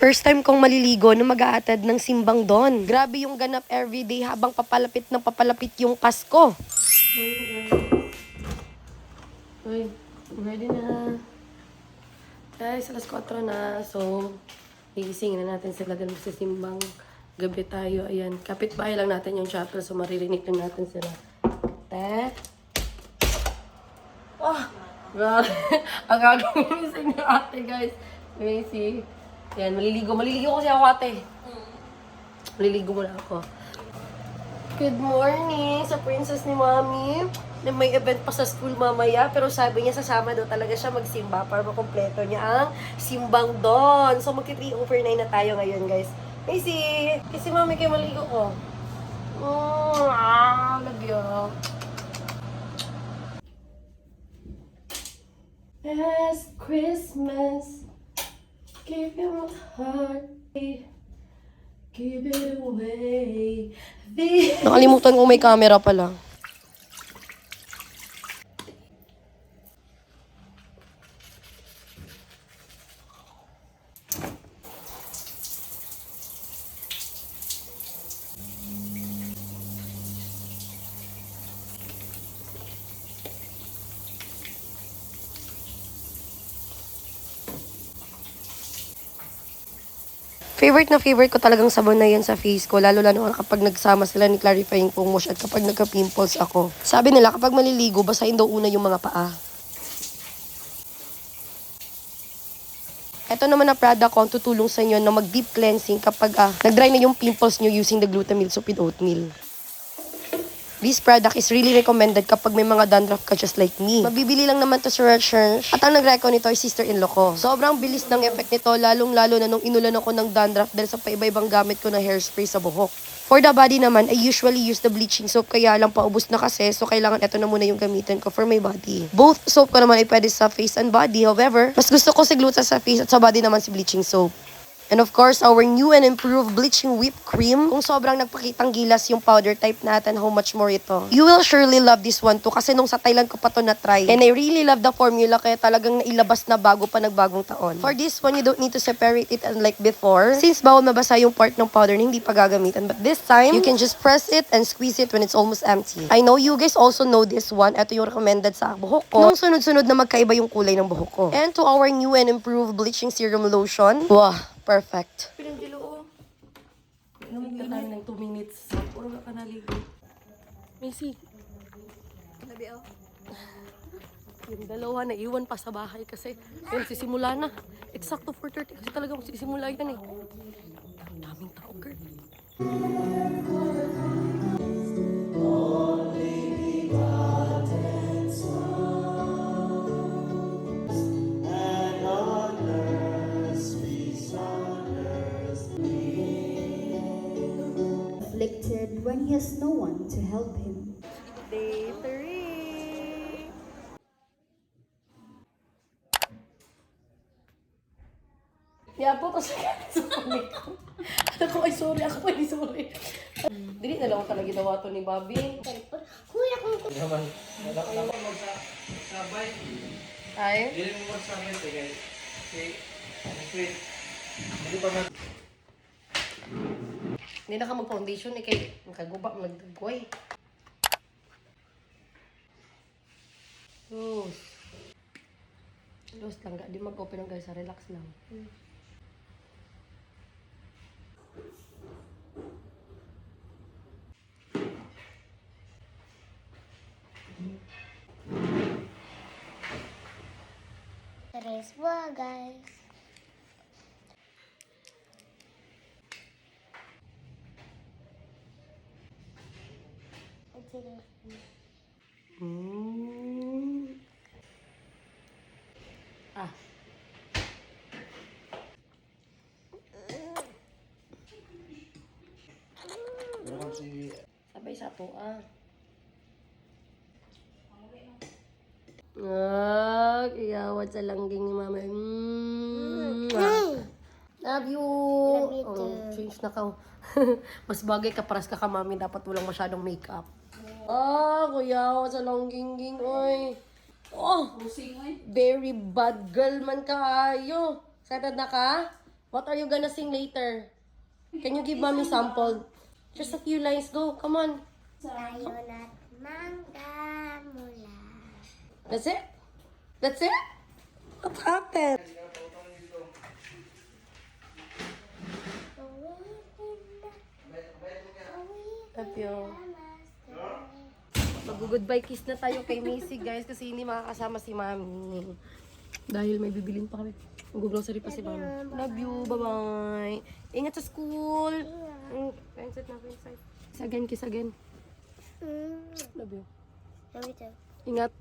First time kong maliligo na mag-aatad ng simbang doon. Grabe yung ganap everyday habang papalapit ng papalapit yung Pasko. Uy, ready na. Guys, alas 4 na. So, igisingin na natin sila dahil sa simbang gabi tayo. Ayan, kapitbahay lang natin yung chapel so maririnig na natin sila. Te? Oh, grabe. Ang gagawin ni ate, guys. Crazy. Ayan, maliligo. Maliligo kasi ako, ate. Maliligo muna ako. Good morning sa princess ni Mommy. Na may event pa sa school mamaya, pero sabi niya sasama daw talaga siya magsimba para makompleto niya ang simbang doon. So, magti-3 over 9 na tayo ngayon, guys. Macy! Kasi Mommy, kayo maligo ko. Lagyo. Last Christmas, give you my heart, give it away. Nakalimutan ko may camera pala. Favorite ko talagang sabon na yan sa face ko. Lalo kapag nagsama sila ni Clarifying Pumush at kapag nagka-pimples ako. Sabi nila kapag maliligo, basahin daw una yung mga paa. Ito naman na product ko ang tutulong sa inyo na mag-deep cleansing kapag nag-dry na yung pimples nyo using the glutamine soap with oatmeal. This product is really recommended kapag may mga dandruff ka just like me. Mabibili lang naman to sa Russian. At ang nag-reco nito ay sister-in-law ko. Sobrang bilis ng effect nito, lalong-lalo na nung inulan ako ng dandruff dahil sa paiba-ibang gamit ko na hairspray sa buhok. For the body naman, I usually use the bleaching soap kaya lang paubos na kasi so kailangan ito na muna yung gamitin ko for my body. Both soap ko naman ay pwede sa face and body. However, mas gusto ko si Gluta sa face at sa body naman si bleaching soap. And of course, our new and improved bleaching whipped cream. Kung sobrang nagpakitang gilas yung powder type natin, how much more ito. You will surely love this one too kasi nung sa Thailand ko pa to na-try. And I really love the formula kaya talagang nailabas na bago pa nagbagong taon. For this one, you don't need to separate it unlike before. Since bawal mabasa yung part ng powder na hindi pa gagamitan. But this time, you can just press it and squeeze it when it's almost empty. I know you guys also know this one. Ito yung recommended sa buhok ko. Nung sunod-sunod na magkaiba yung kulay ng buhok ko. And to our new and improved bleaching serum lotion. Wow! Perfect. Pinagdilo, Inumig na tayo ng 2 minutes. Puro ka naligo. Macy. Labi ako. Yung dalawa na iwan pa sa bahay kasi yun, sisimula na. Eksakto 4:30 kasi talaga kung sisimula yan eh. Ang daming tao, girl. Afflicted when he has no one to help him. Day 3. Kaya po kasi sa pamit ko. Ako ay sorry, Dili na lang talaga ginawa to ni Bobby. Kuya ko. Naman, magsabay. Ay? Hindi mo magsabay ito guys. Okay, hindi pa na... Hindi na ka mag-foundation eh kay magkaguba, magdagway. Los lang, di mag-open ang guys, relax lang. Tres guys. Ah. Sabay sa to iyawat sa langging ni mama. Love you. Love you too. Change na ka. Mas bagay ka, paras ka ka, mami. Dapat walang masyadong makeup. Kuya, sa langging-ging, oy. Oh, very bad girl man kayo. Excited na ka? What are you gonna sing later? Can you give mommy sample? Just a few lines. Go, come on. Tayo na't mangga mula. That's it? That's it? What happened? Love you. Mag-goodbye kiss na tayo kay Macy, guys, kasi hindi makakasama si Mami. Dahil may bibilin pa kami. Mag-grocery pa si Mami. Love you. Bye-bye. Ingat sa school. Pensit na, pensit. Kiss again, kiss again. Love you. Love you too. Ingat.